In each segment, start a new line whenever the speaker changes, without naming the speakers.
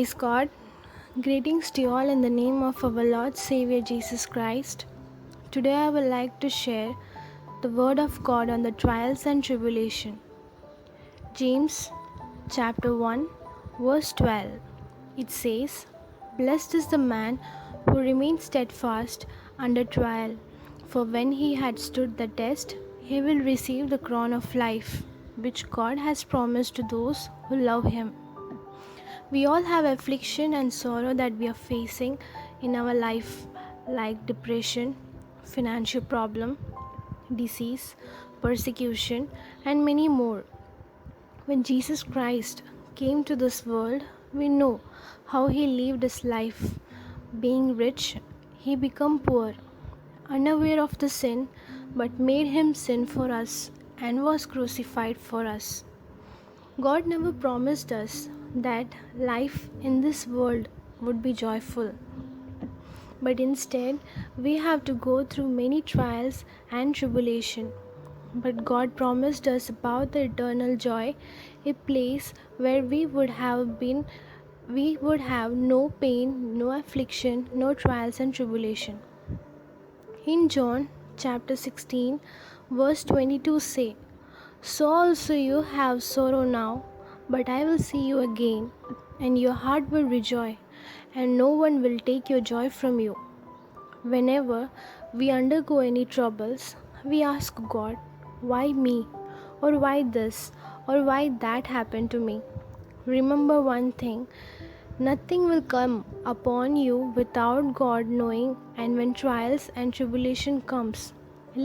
Praise God. Greetings to you all in the name of our Lord Savior Jesus Christ. Today I would like to share the word of God on the trials and tribulation. James chapter 1 verse 12. It says, "Blessed is the man who remains steadfast under trial, for when he had stood the test, he will receive the crown of life, which God has promised to those who love him." We all have affliction and sorrow that we are facing in our life, like depression, financial problem, disease, persecution, and many more. When Jesus Christ came to this world, we know how he lived his life. Being rich, he became poor, unaware of the sin, but made him sin for us and was crucified for us. God never promised us that life in this world would be joyful, but instead we have to go through many trials and tribulation. But God promised us about the eternal joy, a place where we would have no pain, no affliction, no trials and tribulation. In John chapter 16 verse 22 say, "So also you have sorrow now, but I will see you again, and your heart will rejoice, and no one will take your joy from you." Whenever we undergo any troubles, we ask God, "Why me?" or "Why this?" or "Why that happened to me?" Remember one thing, nothing will come upon you without God knowing, and when trials and tribulation comes,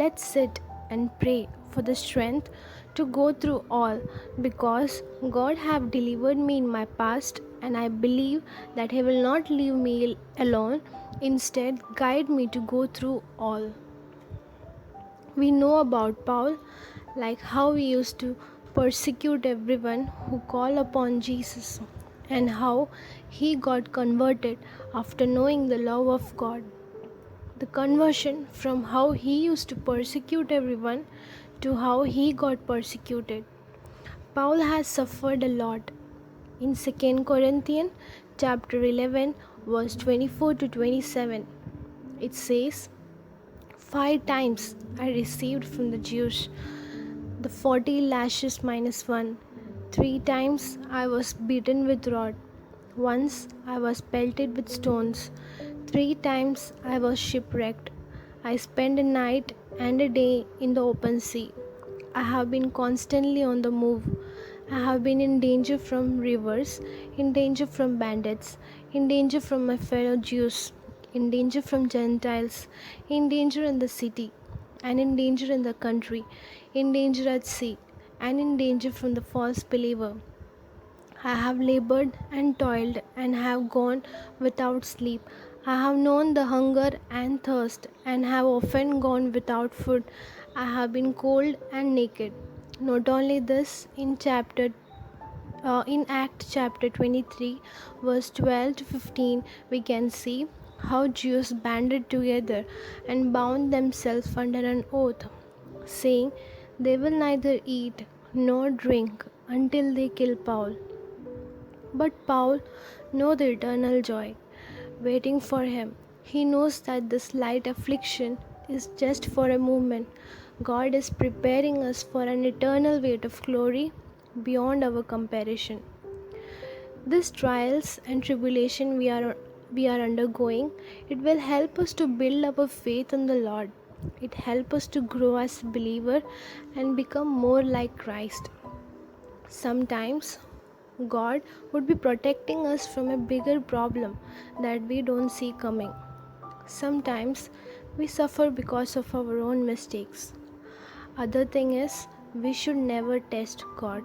let's sit and pray for the strength to go through all, because God have delivered me in my past, and I believe that he will not leave me alone, instead guide me to go through all. We know about Paul, like how he used to persecute everyone who call upon Jesus, and how he got converted after knowing the love of God. The conversion from how he used to persecute everyone to how he got persecuted. Paul has suffered a lot. In 2 Corinthians chapter 11 verse 24 to 27, it says, "5 times I received from the Jews the 40 lashes minus 1. 3 times I was beaten with rod. Once I was pelted with stones. 3 times I was shipwrecked. I spent a night and a day in the open sea. I have been constantly on the move. I have been in danger from rivers, in danger from bandits, in danger from my fellow Jews, in danger from Gentiles, in danger in the city, and in danger in the country, in danger at sea, and in danger from the false believer. I have labored and toiled and have gone without sleep. I have known the hunger and thirst, and have often gone without food. I have been cold and naked." Not only this, in Act chapter 23, verse 12 to 15, we can see how Jews banded together and bound themselves under an oath, saying they will neither eat nor drink until they kill Paul. But Paul knows the eternal joy waiting for him. He knows that this light affliction is just for a moment. God is preparing us for an eternal weight of glory beyond our comparison. These trials and tribulation we are undergoing, it will help us to build our faith in the Lord. It helps us to grow as a believer and become more like Christ. Sometimes God would be protecting us from a bigger problem that we don't see coming. Sometimes we suffer because of our own mistakes. Other thing is, we should never test God.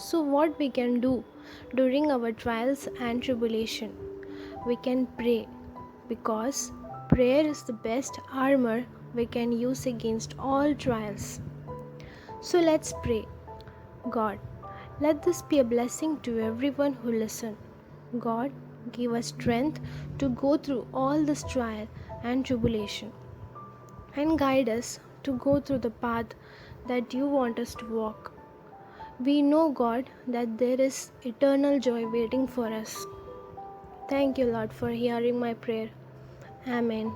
So what we can do during our trials and tribulation? We can pray, because prayer is the best armor we can use against all trials. So let's pray. God, let this be a blessing to everyone who listens. God, give us strength to go through all this trial and tribulation, and guide us to go through the path that you want us to walk. We know, God, that there is eternal joy waiting for us. Thank you, Lord, for hearing my prayer. Amen.